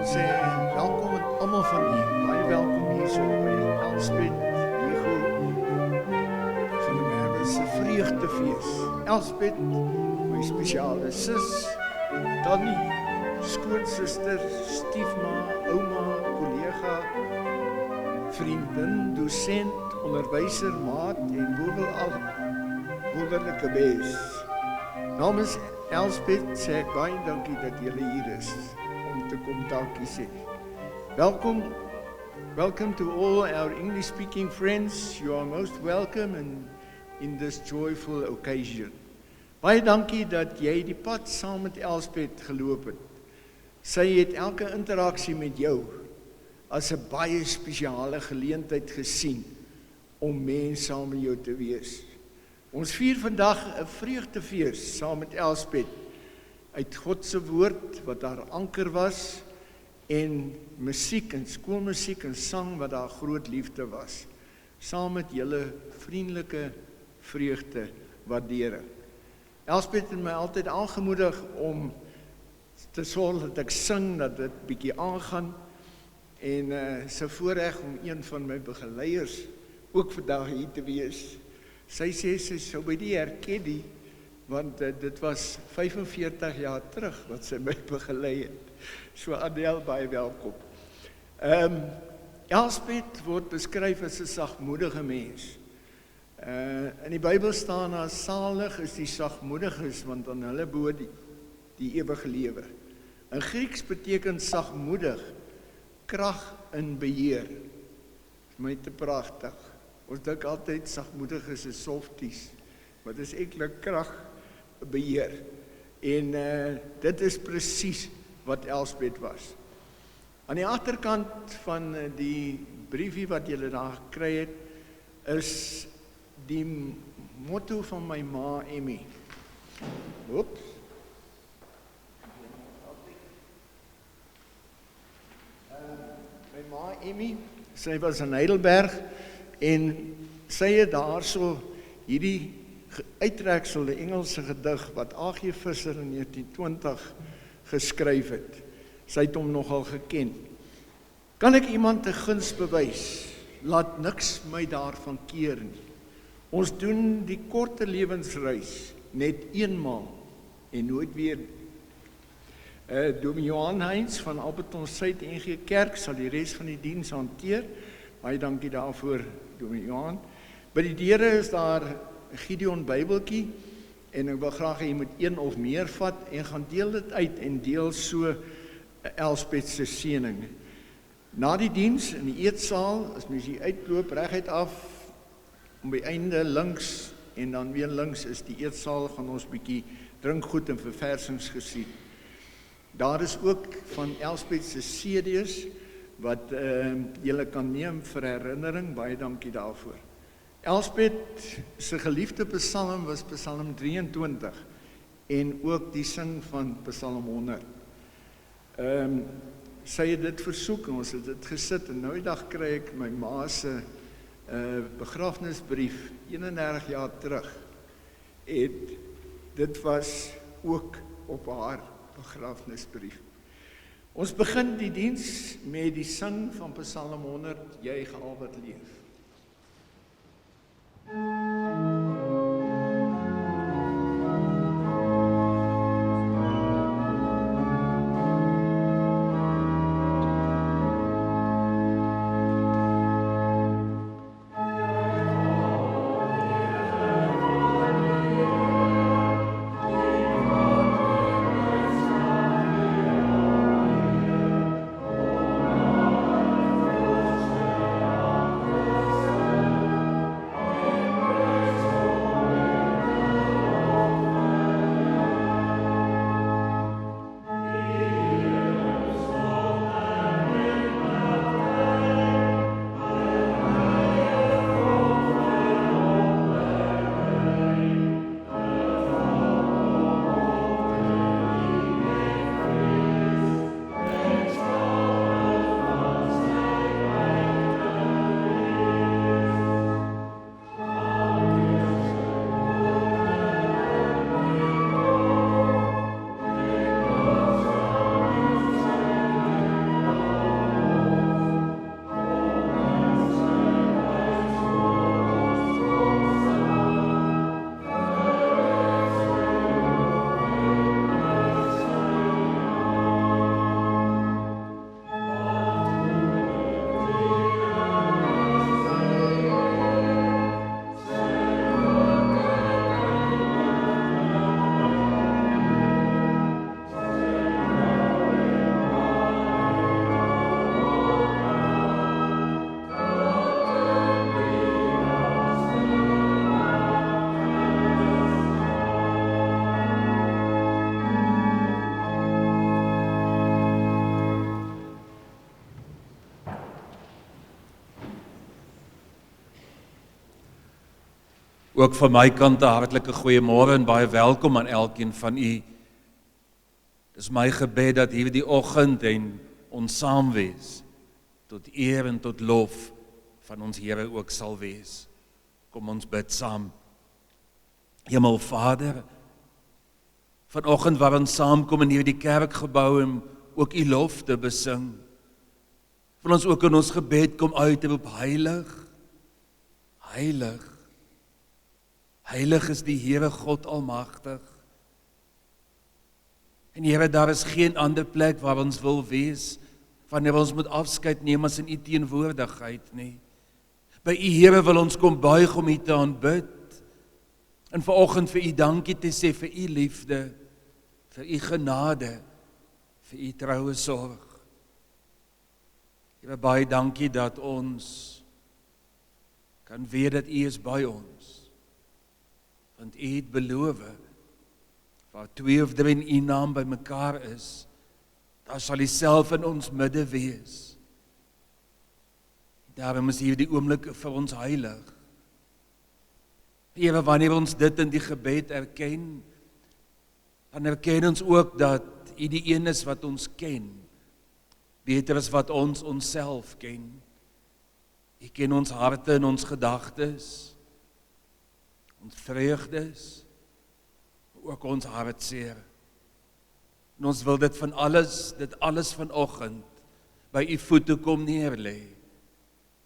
sê welkom aan almal van julle. Baie welkom hier so by Elspeth, Diego van die Merwe se vreugdefees. Elspeth, my spesiale sus, Tannie, skoonsister, stiefma, ouma, kollega, vriendin, dosent, onderwyser, maat en bovenal wonderlike mens. Namens Elspeth sê ek baie dankie dat julle hier is om te kom dankie sê. Welcome to all our English-speaking friends. You are most welcome in this joyful occasion. Baie dankie dat jy die pad saam met Elspeth geloop het. Sy het elke interaksie met jou as 'n baie spesiale geleentheid gesien om mens saam met jou te wees. Ons vier vandag 'n vreugdefees saam met Elspeth uit God se woord wat haar anker was en musiek en skoolmusiek en sang wat haar groot liefde was, saam met julle vriendelike vreugde waardering. Elspeth het my altyd aangemoedig om te sorg dat ek sing, dat dit bietjie aangaan en sy voorreg om een van my begeleiers ook vandag hier te wees. Sy sê sy sou by die herken nie, want dit was 45 jaar terug wat sy my begelei het. So Adel, baie welkom. Elspeth word beskryf as 'n sagmoedige mens. In die Bybel staan daar, salig is die sagmoediges, want aan hulle behoort die ewige lewe. In Grieks beteken sagmoedig krag in beheer. My te pragtig. Ons dink altyd sagmoediges is softies, maar dit is eintlik krag beheer. En dit is presies wat Elspeth was. Aan die agterkant van die briefie wat julle daar gekry het, is die motto van my ma Emmy. Oeps. My ma Emmy, sy was in Heidelberg en sy het daarso hierdie uittreksel, 'n Engelse gedig wat A.G. Visser in 1920 geskryf het. Sy het hom nogal geken. Kan ek iemand 'n guns bewys? Laat niks my daarvan keer nie. Ons doen die korte lewensreis net eenmaal en nooit weer. Dominee Johan Heinz van Alberton Suid NG Kerk sal die res van die diens hanteer. Baie dankie daarvoor, Dominee Johan. By die deure is daar 'n Gideon Bybeltjie en ek wil graag hê jy moet een of meer vat en gaan deel dit uit en deel so Elspeth se seëning. Na die diens in die eetsaal, as mens hier uitloop reguit af, om by einde links en dan weer links is die eetsaal, gaan ons bietjie drinkgoed en verversings gesien. Daar is ook van Elspeth se CD's wat julle kan neem vir herinnering. Baie dankie daarvoor. Elspeth se geliefde psalm was Psalm 23 en ook die sing van Psalm 100. Sy het dit versoek en ons het dit gesit en nou die dag kry ek my ma se begrafnisbrief 31 jaar terug. En dit was ook op haar begrafnisbrief. Ons begin die diens met die sing van Psalm 100, Jy geal wat leef. Ook van my kant 'n hartlike goeiemôre en baie welkom aan elkeen van u. Dis my gebed dat hierdie oggend en ons saam wees, tot eer en tot lof van ons Here ook sal wees. Kom ons bid saam. Hemelvader, vanoggend waar ons saamkom in hierdie kerkgebou en ook u lof te besing, wil ons ook in ons gebed kom uit en roep heilig, heilig. Heilig is die Here God Almagtig. En Here, daar is geen ander plek waar ons wil wees, wanneer ons moet afskeid neem as in u teenwoordigheid nie. By u Here wil ons kom buig om u te aanbid, en vanoggend vir u dankie te sê vir u liefde, vir u genade, vir u troue sorg. Here, baie dankie dat ons kan weet dat u is by ons. Want u het beloof, waar 2 of 3 in u naam by mekaar is, daar sal u self in ons midde wees. Daarom is hierdie oomblik vir ons heilig. Here, wanneer ons dit in die gebed erken, dan erken ons ook dat u die een is wat ons ken, beter as wat ons onsself ken. U ken ons harte en ons gedagtes, ons vreugdes, ook ons hartseer. En ons wil dit alles vanoggend by u voete kom neerlê,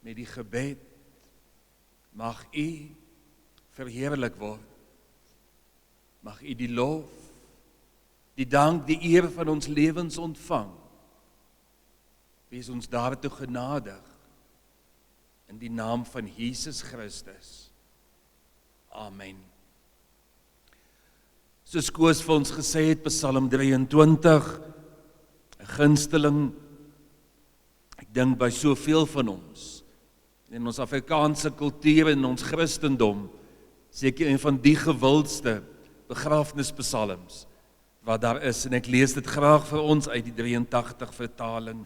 met die gebed, mag u verheerlik word. Mag u die lof, die dank, die eer van ons lewens ontvang. Wees ons daartoe genadig, in die naam van Jesus Christus. Amen. Soos Koos vir ons gesê het, Psalm 23, 'n gunsteling, ek dink by soveel van ons, in ons Afrikaanse kultuur en ons Christendom, seker een van die gewildste begrafnispsalms wat daar is, en ek lees dit graag vir ons uit die 83 vertaling.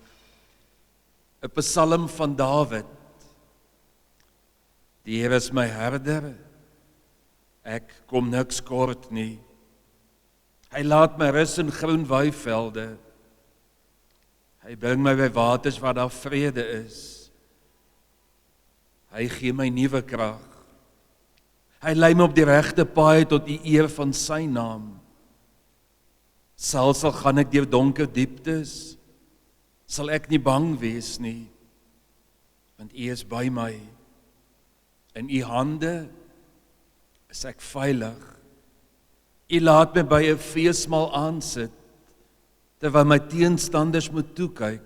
'n Psalm van Dawid. Die Here is my herder, ek kom niks kort nie. Hy laat my rus in groen weivelde. Hy bring my by waters waar daar vrede is. Hy gee my nuwe krag. Hy lei my op die regte paai tot die eer van sy naam. Selfs al gaan ek deur donker dieptes, sal ek nie bang wees nie, want u is by my. In u hande is ek veilig. U laat my by 'n feesmaal aansit, terwyl my teenstanders moet toekyk.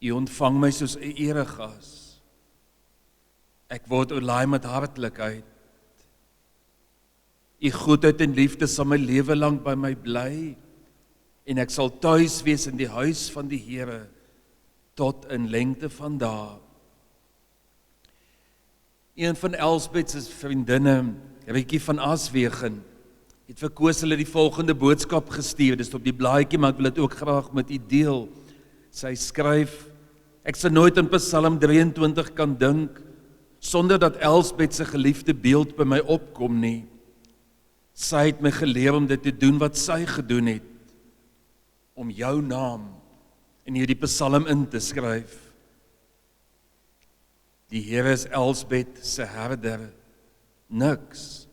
U ontvang my soos 'n eregas. Ek word oorlaai met hartlikheid. U goedheid en liefde sal my lewe lank by my bly, en ek sal tuis wees in die huis van die Here, tot in lengte van dae. Een van Elsbeth se vriendinne, Rietjie van Aswegen, het vir Koos hulle die volgende boodskap gestuur. Dis op die blaadjie, maar ek wil dit ook graag met u deel. Sy skryf: ek sal nooit in Psalm 23 kan dink, sonder dat Elsbeth se geliefde beeld by my opkom nie. Sy het my geleer om dit te doen wat sy gedoen het, om jou naam in hierdie Psalm in te skryf. Die Here is Elsbeth se herder. Niks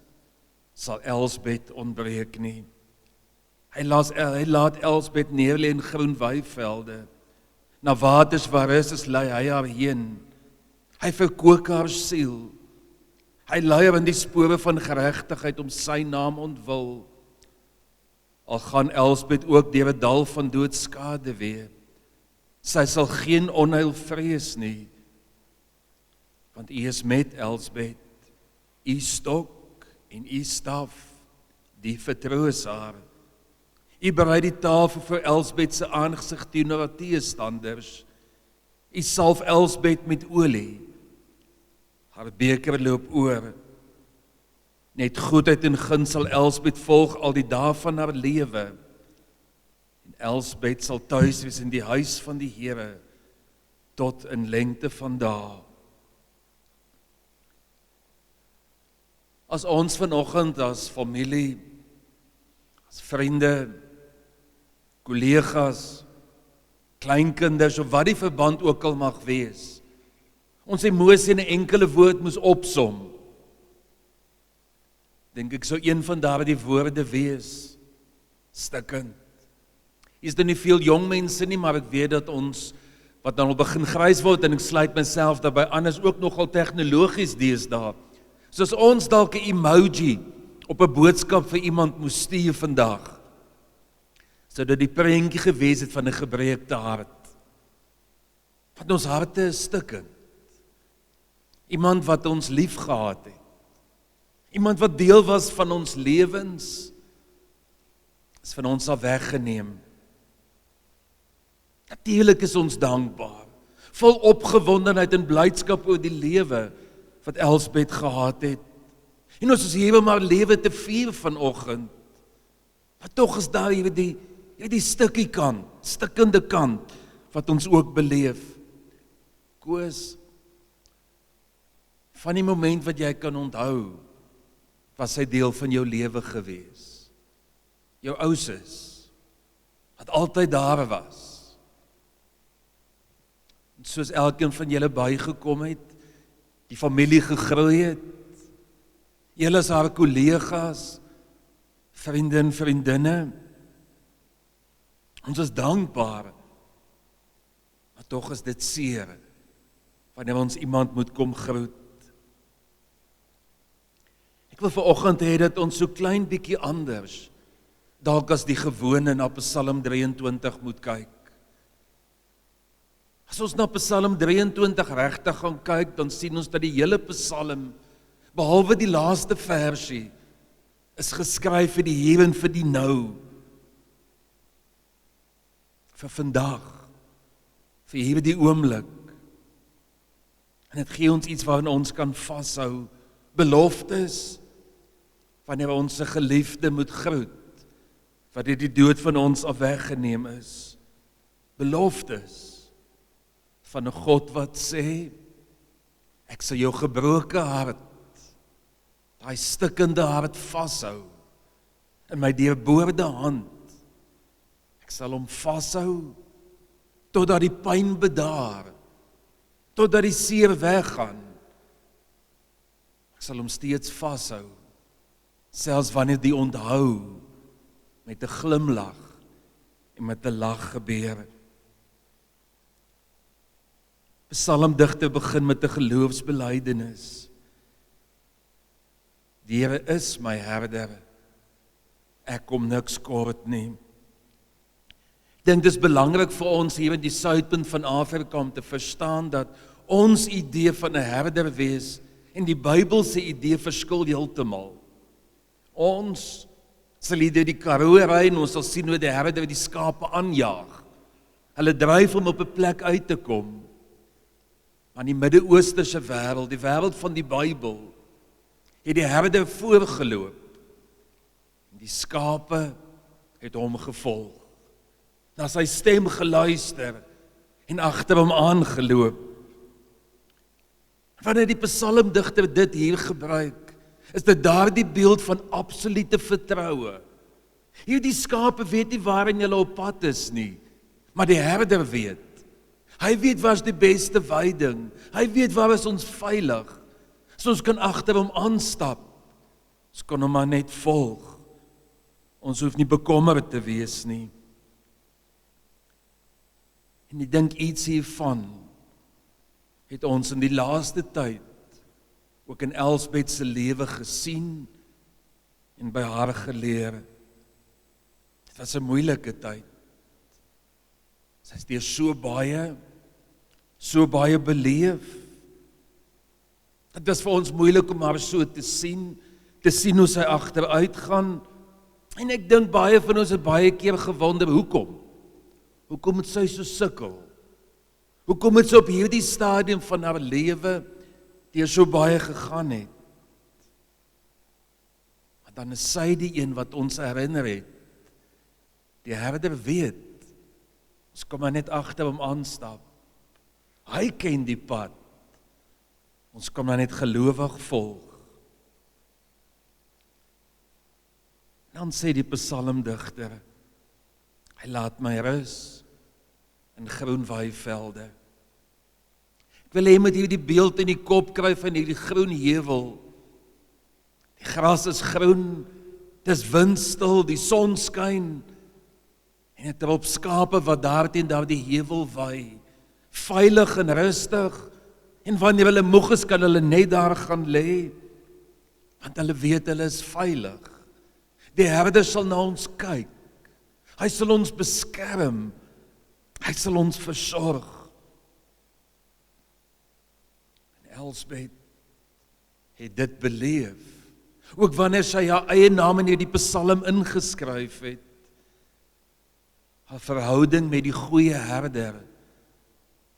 sal Elsbeth ontbreek nie. Hy laat Elsbeth neerlê in groen weivelde. Na waters waar rus is, lei hy haar heen. Hy verkoop haar siel. Hy lei haar in die spore van geregtigheid om sy naam ontwil. Al gaan Elsbeth ook deur 'n dal van doodskade weer, sy sal geen onheil vrees nie, want u is met Elsbeth. U stok en u staf, die vertroos haar. U berei die tafel vir Elsbeth se aangesig teenoor haar teestanders. U salf Elsbeth met olie. Haar beker loop oor. Net goedheid en guns sal Elsbeth volg al die dae van haar lewe. En Elsbeth sal tuis wees in die huis van die Here tot in lengte van dae. As ons vanoggend as familie, as vriende, kollegas, kleinkinders of wat die verband ook al mag wees, ons emosie in 'n enkele woord moes opsom, dink ek sou een van daardie woorde wees, stikkend. Hier is daar nie veel jong mense nie, maar ek weet dat ons, wat dan al begin grys word, en ek sluit myself daarbey aan, is ook nogal tegnologies deesdae. Soos ons dalk 'n emoji op 'n boodskap vir iemand moes stuur vandag, sodat die prentjie gewees het van 'n gebreekte hart. Want ons harte is stikkend. Iemand wat ons lief gehad het. Iemand wat deel was van ons lewens, is van ons af weggeneem. Natuurlik is ons dankbaar, vol opgewondenheid en blydskap oor die lewe wat Elsbeth gehad het. En ons is hier om haar lewe te vier vanoggend. Maar tog is daar hierdie stukkie kant, stikkende kant, wat ons ook beleef. Koos, van die moment wat jy kan onthou, was hy deel van jou lewe gewees. Jou ouses, wat altyd daar was. En soos elkeen van julle bygekom het, die familie gegroei het, julle is haar kollegas, vriende en vriendinne. Ons is dankbaar, maar tog is dit seer, wanneer ons iemand moet kom groet. Ek wil vanoggend hê dat ons so klein bietjie anders, dalk as die gewone na Psalm 23 moet kyk. As ons na Psalm 23 regtig gaan kyk, dan sien ons dat die hele Psalm, behalwe die laaste versie, is geskryf vir die hier en vir die nou. Vir vandag, vir hierdie oomblik. En dit gee ons iets waarin ons kan vashou, beloftes, wanneer ons 'n geliefde moet groet, wat deur die dood van ons af weggeneem is. Beloftes van 'n God wat sê, ek sal jou gebroke hart, daai stikkende hart vashou, in my deurboorde hand. Ek sal hom vashou, totdat die pyn bedaar, totdat die seer weggaan. Ek sal hom steeds vashou, selfs wanneer die onthou, met 'n glimlag, en met 'n lag gebeur. Psalmdigter begin met 'n geloofsbelydenis. Die Here is my herder, ek kom niks kort nie. Ek dink dit is belangrik vir ons hier in die suidpunt van Afrika om te verstaan dat ons idee van 'n herder wees en die Bybelse idee verskil heeltemal. Ons sal hier deur die Karoo ry en ons sal sien hoe die herder die skape aanjaag. Hulle dryf om op 'n plek uit te kom. Maar in die Midde-Oosterse wêreld, die wêreld van die Bybel, het die herder voorgeloop. En die skape het hom gevolg. Na sy stem geluister en agter hom aangeloop. Wanneer die psalmdigter dit hier gebruik, is dit daardie beeld van absolute vertroue. Hierdie skape weet nie waarin hulle op pad is nie, maar die herder weet. Hy weet waar is die beste weiding. Hy weet waar is ons veilig. So ons kan agter hom aanstap. Ons kan hom maar net volg. Ons hoef nie bekommerd te wees nie. En ek dink iets hiervan het ons in die laaste tyd ook in Elsbeth se lewe gesien en by haar geleer. Dit was 'n moeilike tyd. Sy het deur so baie beleef. Dit was vir ons moeilik om haar so te sien hoe sy agteruit gaan. En ek dink baie van ons het baie keer gewonder, hoekom? Hoekom het sy so sukkel? Hoekom het sy op hierdie stadium van haar lewe deur so baie gegaan het? Maar dan is sy die een wat ons herinner het. Die herder weet, ons kom maar net agter hom aanstap. Hy ken die pad. Ons kom maar net gelowig volg. Dan sê die psalmdigter, hy laat my rus in groen weivelde. Ek wil hê jy moet hierdie beeld in die kop kry van hierdie groen heuwel. Die gras is groen, dis windstil, die son skyn, en het erop skape wat daarteen die heuwel waai, veilig en rustig, en wanneer hulle moeg is, kan hulle net daar gaan lê, want hulle weet hulle is veilig. Die herder sal na ons kyk, hy sal ons beskerm, hy sal ons versorg. En Elsbeth het dit beleef, ook wanneer sy haar eie naam in hierdie psalm ingeskryf het. Haar verhouding met die goeie herder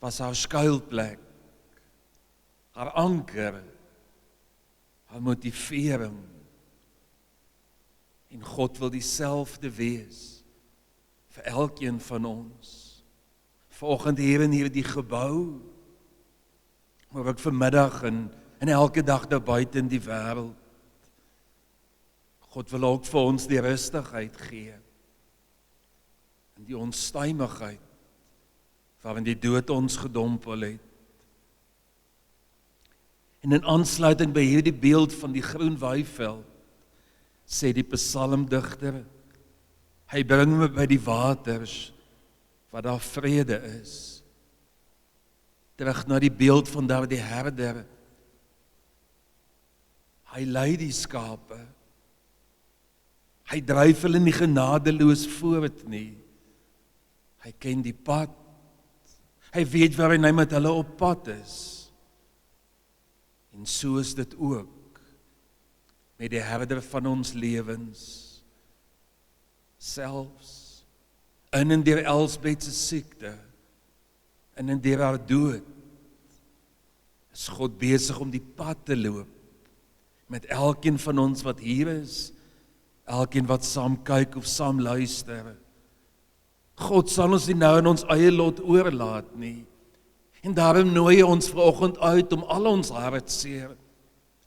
was haar skuilplek, haar anker, haar motivering. En God wil dieselfde wees vir elkeen van ons. Vanoggend hier in hierdie gebou, maar ook vanmiddag en elke dag daar buite in die wêreld. God wil ook vir ons die rustigheid gee, en die onstuimigheid, waarin die dood ons gedompel het. En in aansluiting by hierdie beeld van die groen weiveld, sê die psalmdigter, hy bring my by die waters, waar daar vrede is. Terug na die beeld van daardie herder, hy lei die skape, hy dryf hulle nie genadeloos voort nie, hy ken die pad, hy weet waarin hy met hulle op pad is, en so is dit ook, met die herder van ons lewens, selfs, in en deur Elsbeth se siekte, in en deur haar dood, is God besig om die pad te loop, met elkeen van ons wat hier is, elkeen wat saam kyk of saam luister. God sal ons nie nou in ons eie lot oorlaat nie, en daarom nooi hy ons vanoggend uit om al ons hartseer,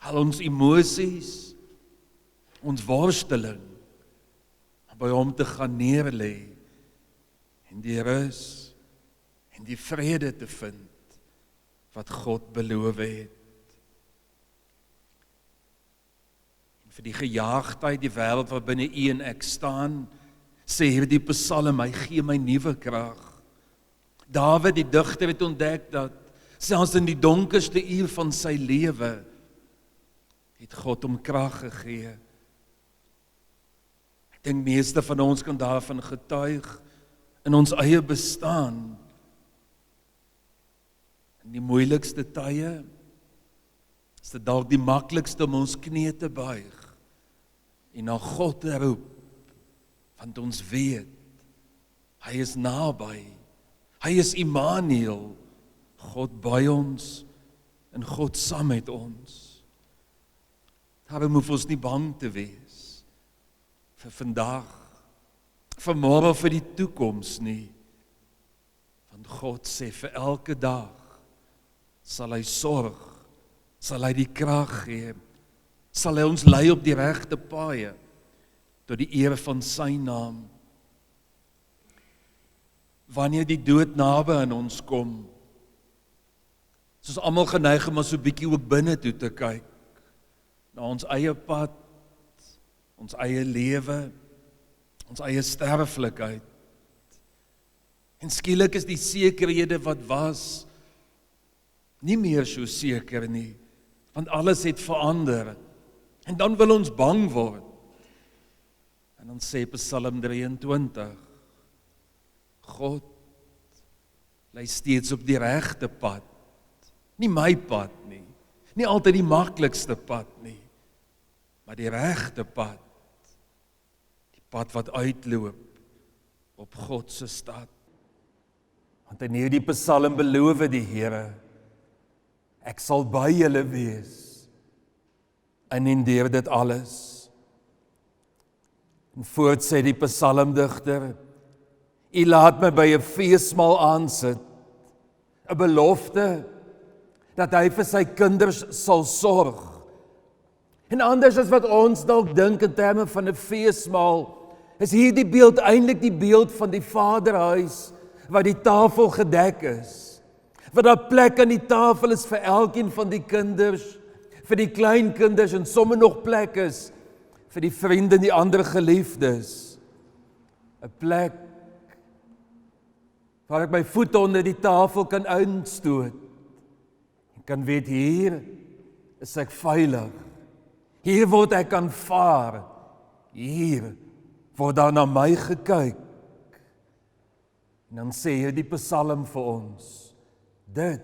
al ons emosies, ons worsteling, by hom te gaan neerlê, en die rus, en die vrede te vind, wat God beloof het. En vir die gejaagdheid, die wêreld wat binne u en ek staan, sê hierdie psalm, hy gee my nuwe krag. Dawid die digter het ontdek dat, selfs in die donkerste uur van sy lewe, het God hom krag gegee. Ek dink meeste van ons kan daarvan getuig, in ons eie bestaan, in die moeilikste tye, is dit dalk die maklikste om ons knie te buig, en na God te roep, want ons weet, hy is naby, hy is Immanuel, God by ons, en God saam met ons. Daarom hoef ons nie bang te wees, vir vandag, vir môre, vir die toekoms nie, want God sê vir elke dag, sal hy sorg, sal hy die krag gee, sal hy ons lei op die regte paaie, tot die eer van sy naam. Wanneer die dood naby aan ons kom, is ons almal geneig om so 'n bietjie ook binne toe te kyk, na ons eie pad, ons eie lewe, ons eie sterflikheid. En skielik is die sekerhede wat was, nie meer so seker nie, want alles het verander, en dan wil ons bang word. En dan sê Psalm 23, God lei steeds op die regte pad, nie my pad nie, nie altyd die maklikste pad nie, maar die regte pad, die pad wat uitloop op God se stad. Want in hierdie Psalm beloof die Here, ek sal by julle wees, en deur dit alles. En voort sê die psalmdigter, U laat my by 'n feesmaal aansit, 'n belofte, dat hy vir sy kinders sal sorg, En anders as wat ons dalk dink in terme van 'n feesmaal, is hierdie beeld eintlik die beeld van die Vaderhuis, waar die tafel gedek is. Waar daar plek aan die tafel is vir elkeen van die kinders, vir die kleinkinders en sommer nog plek is vir die vriende en die ander geliefdes. 'n Plek waar ek my voete onder die tafel kan uitstoot. Ek kan weet, hier is ek veilig. Hier word ek aanvaar. Hier word daar na my gekyk. En dan sê hierdie Psalm vir ons, dit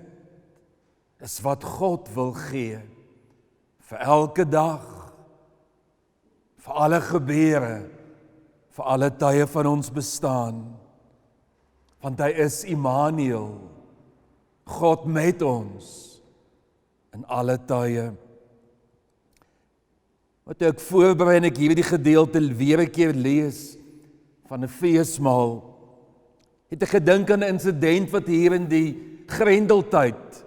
is wat God wil gee, vir elke dag, vir alle gebeure, vir alle tye van ons bestaan. Want hy is Immanuel, God met ons, in alle tye. Wat ek voorberei en ek hierdie gedeelte weer 'n keer lees, van 'n feesmaal, het ek gedink aan 'n insident wat hier in die Grendeltyd,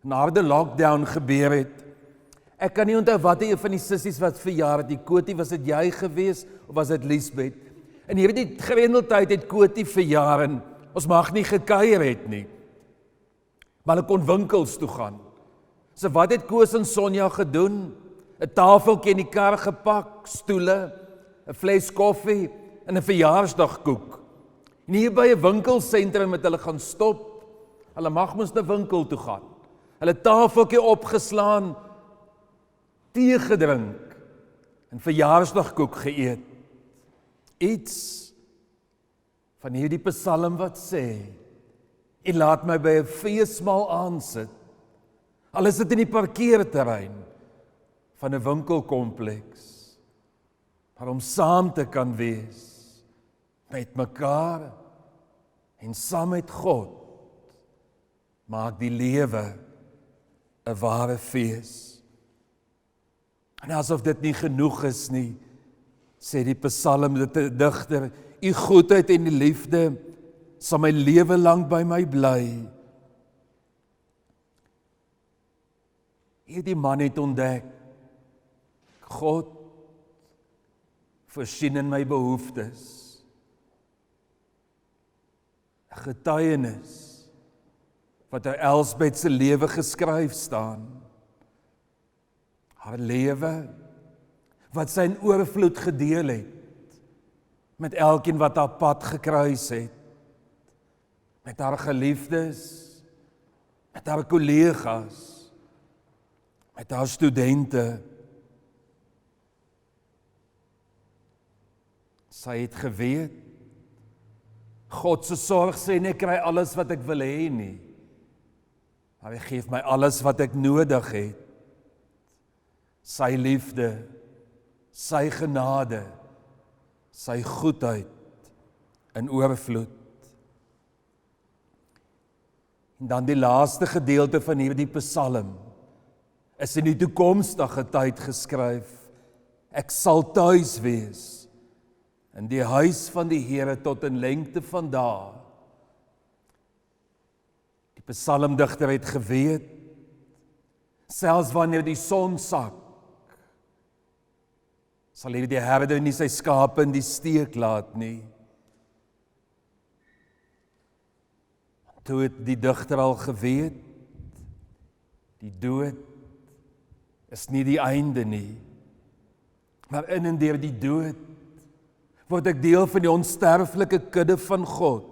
na die lockdown gebeur het. Ek kan nie onthou wat een van die sissies wat verjaar het, die Kotie, was dit jy gewees, of was dit Liesbeth? En hierdie Grendeltyd het Kotie verjaar, en ons mag nie gekuier het nie, maar hulle kon winkels toe gaan. So wat het Koos en Sonja gedoen? 'n tafeltjie in die kar gepak, stoele, 'n fles koffie en 'n verjaarsdagkoek. En hier by 'n winkelsentrum het hulle gaan stop. Hulle mag mos na winkel toe gaan. Hulle tafeltjie opgeslaan, tee gedrink en verjaarsdagkoek geëet. Iets van hierdie Psalm wat sê, en laat my by 'n feesmaal aansit, al is dit in die parkeerterrein van 'n winkelkompleks, maar om saam te kan wees met mekaar en saam met God, maak die lewe 'n ware fees. En asof dit nie genoeg is nie, sê die Psalm, dit digter, u goedheid en die liefde sal my lewe lank by my bly. Hierdie man het ontdek, God voorsien in my behoeftes. 'n Getuienis wat uit Elsbeth se lewe geskryf staan. Haar lewe wat sy in oorvloed gedeel het met elkeen wat haar pad gekruis het, met haar geliefdes, met haar kollegas, met haar studente. Sy het geweet, God se sorg sê nie ek kry alles wat ek wil hê nie, maar hy gee my alles wat ek nodig het. Sy liefde, sy genade, sy goedheid in oorvloed. En dan die laaste gedeelte van hierdie Psalm is in die toekomstige tyd geskryf. Ek sal tuis wees in die huis van die Here tot in lengte van dae. Die psalmdigter het geweet, selfs wanneer die son sak, sal hy die herder nie sy skape in die steek laat nie. Toe het die digter al geweet, die dood is nie die einde nie, maar in en deur die dood word ek deel van die onsterflike kudde van God,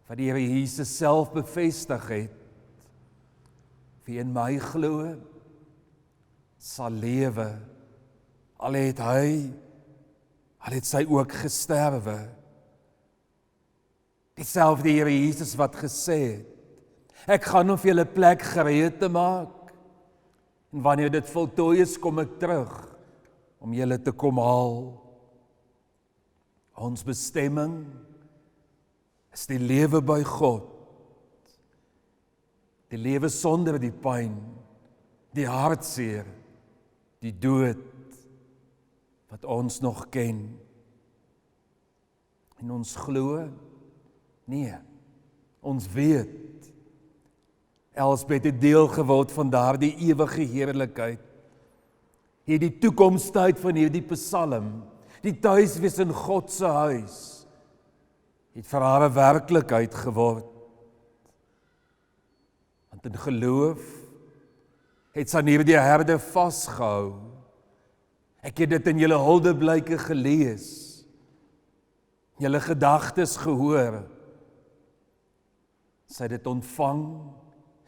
wat die Here Jesus self bevestig het. Wie in my glo, sal lewe, al het sy ook gesterwe. Dieselfde Here Jesus wat gesê het, ek gaan om vir julle plek gereed te maak, en wanneer dit voltooi is, kom ek terug, om julle te kom haal. Ons bestemming is die lewe by God, die lewe sonder die pyn, die hartseer, die dood, wat ons nog ken. En ons glo, nee, ons weet, Elsbeth het deel geword van daardie ewige heerlikheid. Hierdie toekomstyd van hierdie Psalm, die tuiswees in God se huis, het vir haar 'n werklikheid geword. Want in geloof het sy aan hierdie herde vasgehou. Ek het dit in julle huldeblyke gelees, julle gedagtes gehoor. Sy het dit ontvang,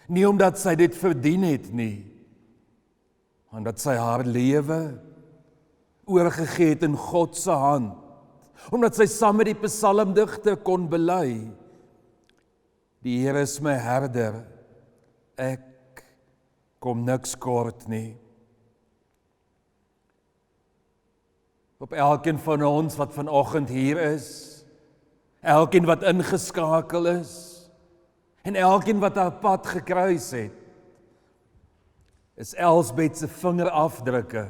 nie omdat sy dit verdien het nie, maar omdat sy haar lewe oorgegee het in God se hand, omdat sy saam met die psalmdigter kon bely, die Here is my herder, ek kom niks kort nie. Op elkeen van ons wat vanoggend hier is, elkeen wat ingeskakel is, en elkeen wat haar pad gekruis het, is Elsbeth se vingerafdrukke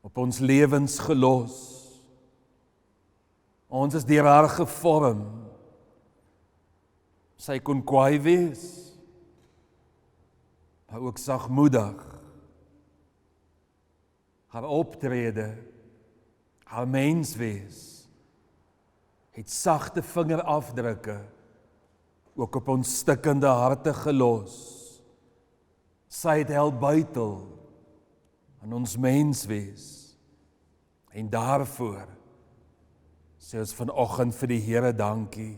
op ons lewens gelos. Ons is deur haar gevorm. Sy kon kwaai wees, maar ook sagmoedig. Haar optrede, haar menswees, het sagte vingerafdrukke ook op ons stikkende harte gelos. Sy het help buitel aan ons menswees. En daarvoor sê ons vanoggend vir die Here dankie.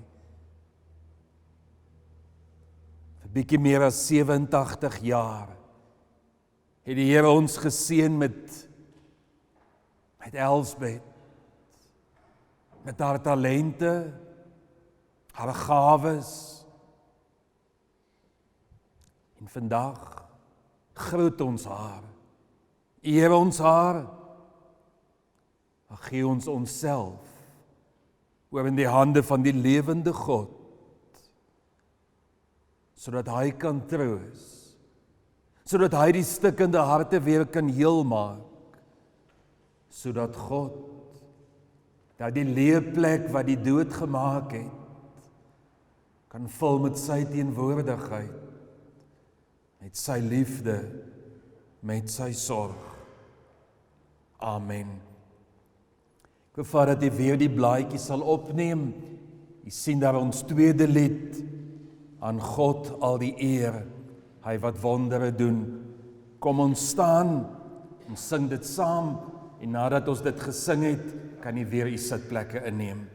Vir bietjie meer as 87 jaar het die Here ons geseën met Elsbeth, met haar talente, haar gawes. En vandag groet ons haar, eer ons haar, maar gee ons onsself oor in die hande van die lewende God, sodat hy kan troos, sodat hy die stikkende harte weer kan heel maak, sodat God, dat die leeplek wat die dood gemaak het, kan vul met sy teenwoordigheid, met sy liefde, met sy sorg. Amen. Ek wil vra dat jy weer die blaadjie sal opneem. Jy sien daar ons tweede lied, aan God al die eer, hy wat wondere doen. Kom ons staan, ons sing dit saam, en nadat ons dit gesing het, kan jy weer die sitplekke inneem.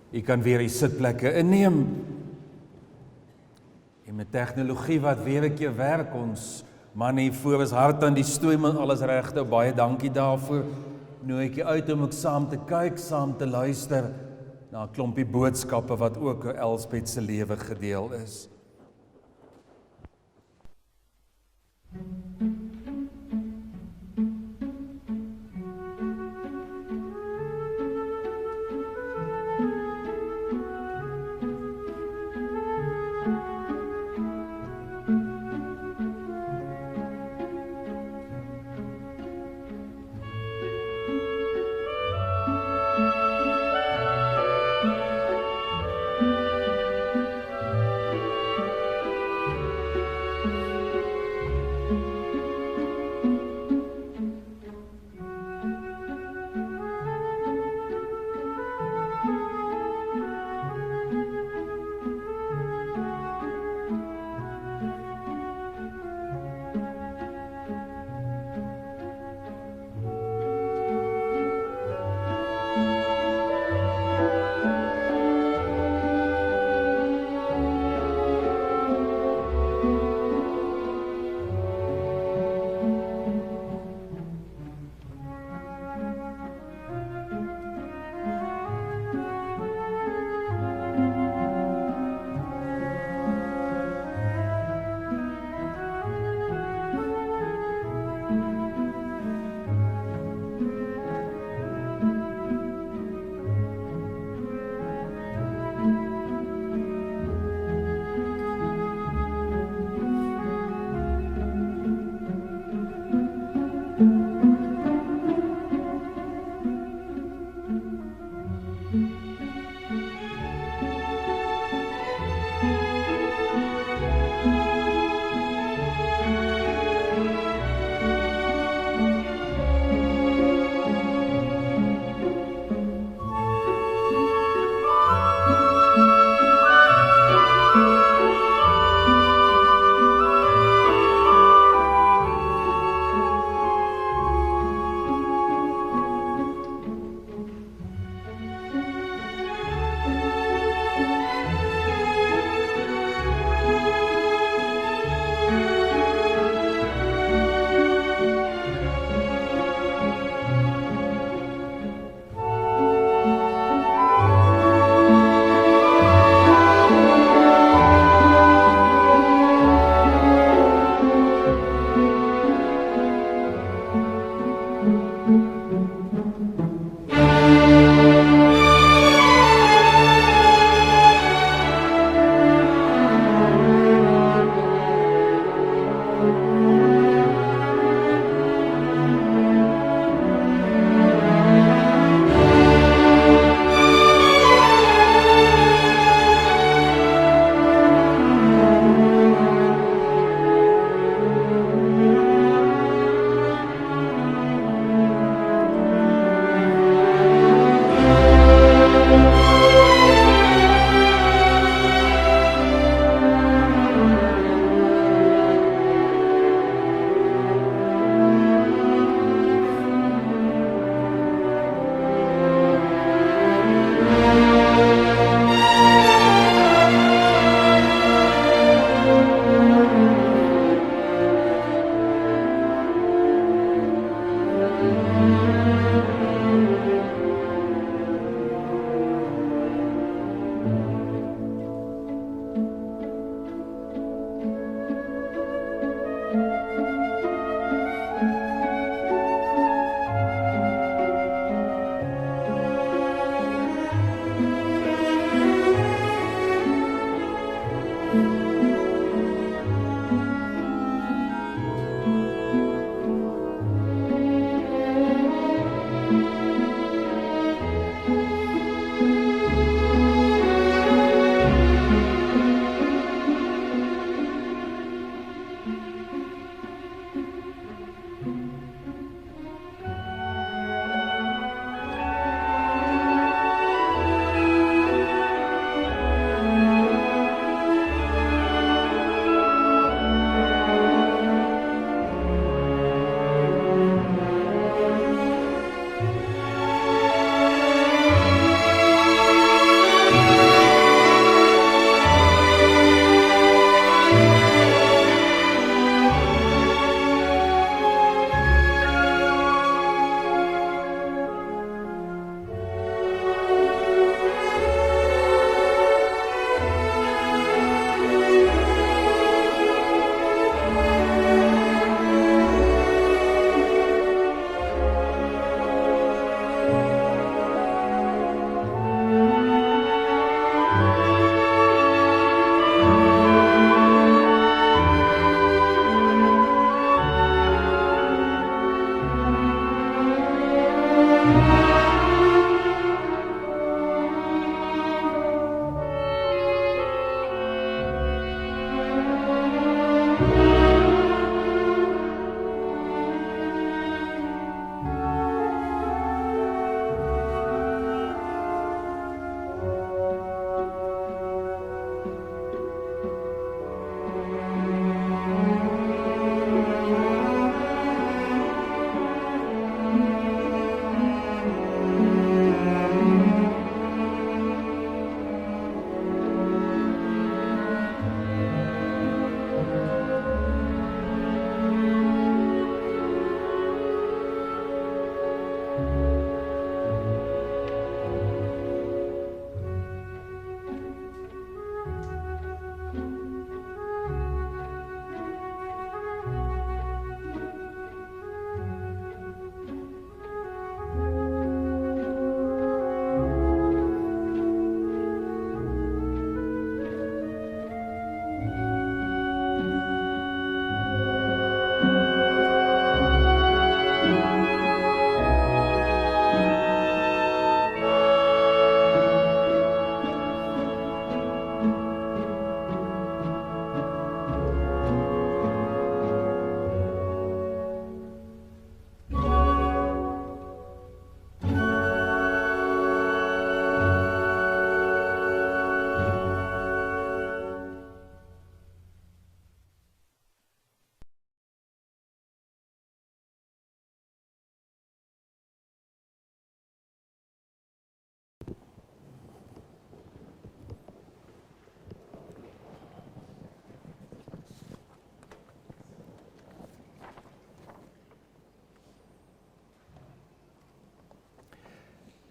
U kan weer die sitplekke inneem. En met tegnologie wat weer 'n keer werk, ons man hier voor is hard aan die stoom en alles regte, baie dankie daarvoor. Nooi ek jou uit om ook saam te kyk, saam te luister na 'n klompie boodskappe wat ook in Elsbeth se lewe gedeel is.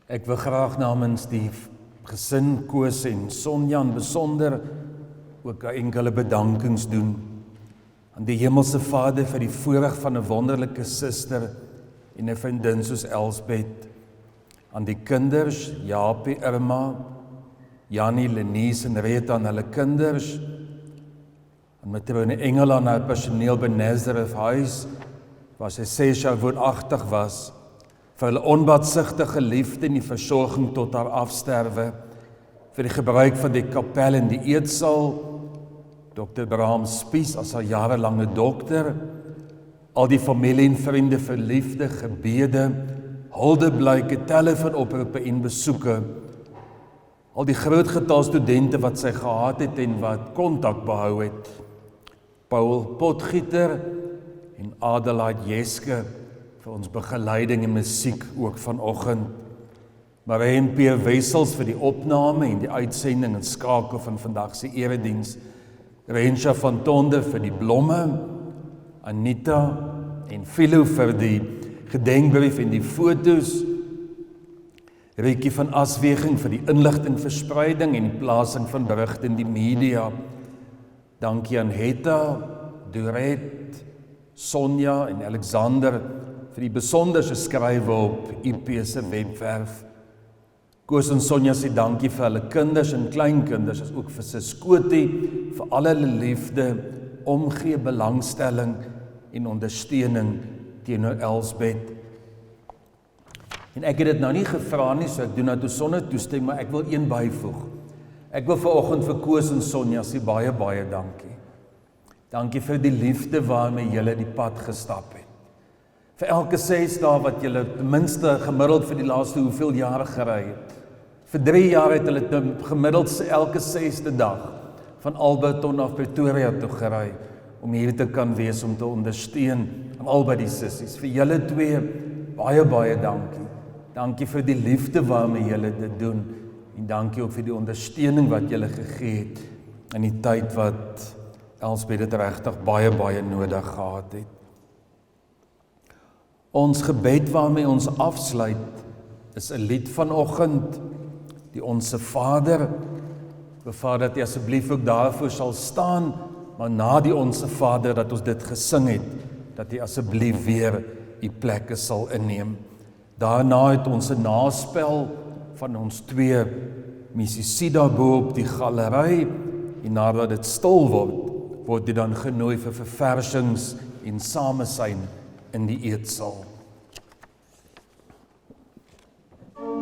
Ek wil graag namens die gesin Koos en Sonja in besonder ook enkele bedankings doen aan die Hemelse Vader vir die voorreg van 'n wonderlike suster en 'n vriendin soos Elsbeth, aan die kinders Japie, Irma, Jannie, Lenies en Rita en hulle kinders, aan matrone Engel en haar personeel by Nazareth Huis, waar sy 6 jaar woonagtig was, vir hulle onbaatsigtige liefde en die versorging tot haar afsterwe, vir die gebruik van die kapel en die eetsaal, Dr. Bram Spies as haar jarelange dokter, al die familie en vriende vir liefde, gebede, huldeblyke, telefoonoproepe en besoeke, al die groot getal studente wat sy gehad het en wat kontak behou het, Paul Potgieter en Adelaide Jeske vir ons begeleiding en musiek ook vanoggend, Marijn P. Wessels vir die opname en die uitsending en skakel van vandag se erediens, Rensha van Tonde vir die blomme, Anita en Philo vir die gedenkbrief en die fotos, Rietjie van Asweging vir die inligtingverspreiding en die plasing van berigte in die media. Dankie aan Hetta, Duret, Sonja en Alexander vir die besonderse skrywe op IP se webwerf. Koos en Sonja sê dankie vir hulle kinders en kleinkinders, as ook vir Siskoti, vir al hulle liefde, omgee, belangstelling en ondersteuning teenoor Elsbeth. En ek het dit nou nie gevra nie, so ek doen dit sonder toestemming, maar ek wil een byvoeg. Ek wil vanoggend vir Koos en Sonja sê baie, baie dankie. Dankie vir die liefde waarmee julle die pad gestap het. Vir elke 6 dae wat julle ten minste gemiddeld vir die laaste hoeveel jare gery het. Vir 3 jaar het hulle gemiddeld elke 6de dag van Alberton af Pretoria toe gery, om hier te kan wees, om te ondersteun aan albei die sissies. Vir julle twee, baie, baie dankie. Dankie vir die liefde waarmee julle dit doen, en dankie ook vir die ondersteuning wat julle gegee het, in die tyd wat Elsbeth dit regtig baie, baie nodig gehad het. Ons gebed waarmee ons afsluit, is 'n lied vanoggend, die Onse Vader. Vader, dat jy asseblief ook daarvoor sal staan, maar na die Onse Vader, dat ons dit gesing het, dat jy asseblief weer die plekke sal inneem. Daarna het ons 'n naspel van ons 2 musisië daarbo op die galery, en nadat dit stil word dit dan genooi vir verversings en samesyn in die eetsaal. Oh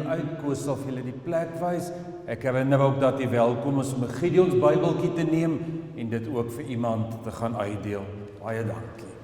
uit. Koos sal vir julle die plek wys. Ek herinner ook dat jy welkom is om 'n Gideons Bybeltjie te neem en dit ook vir iemand te gaan uitdeel. Baie dankie.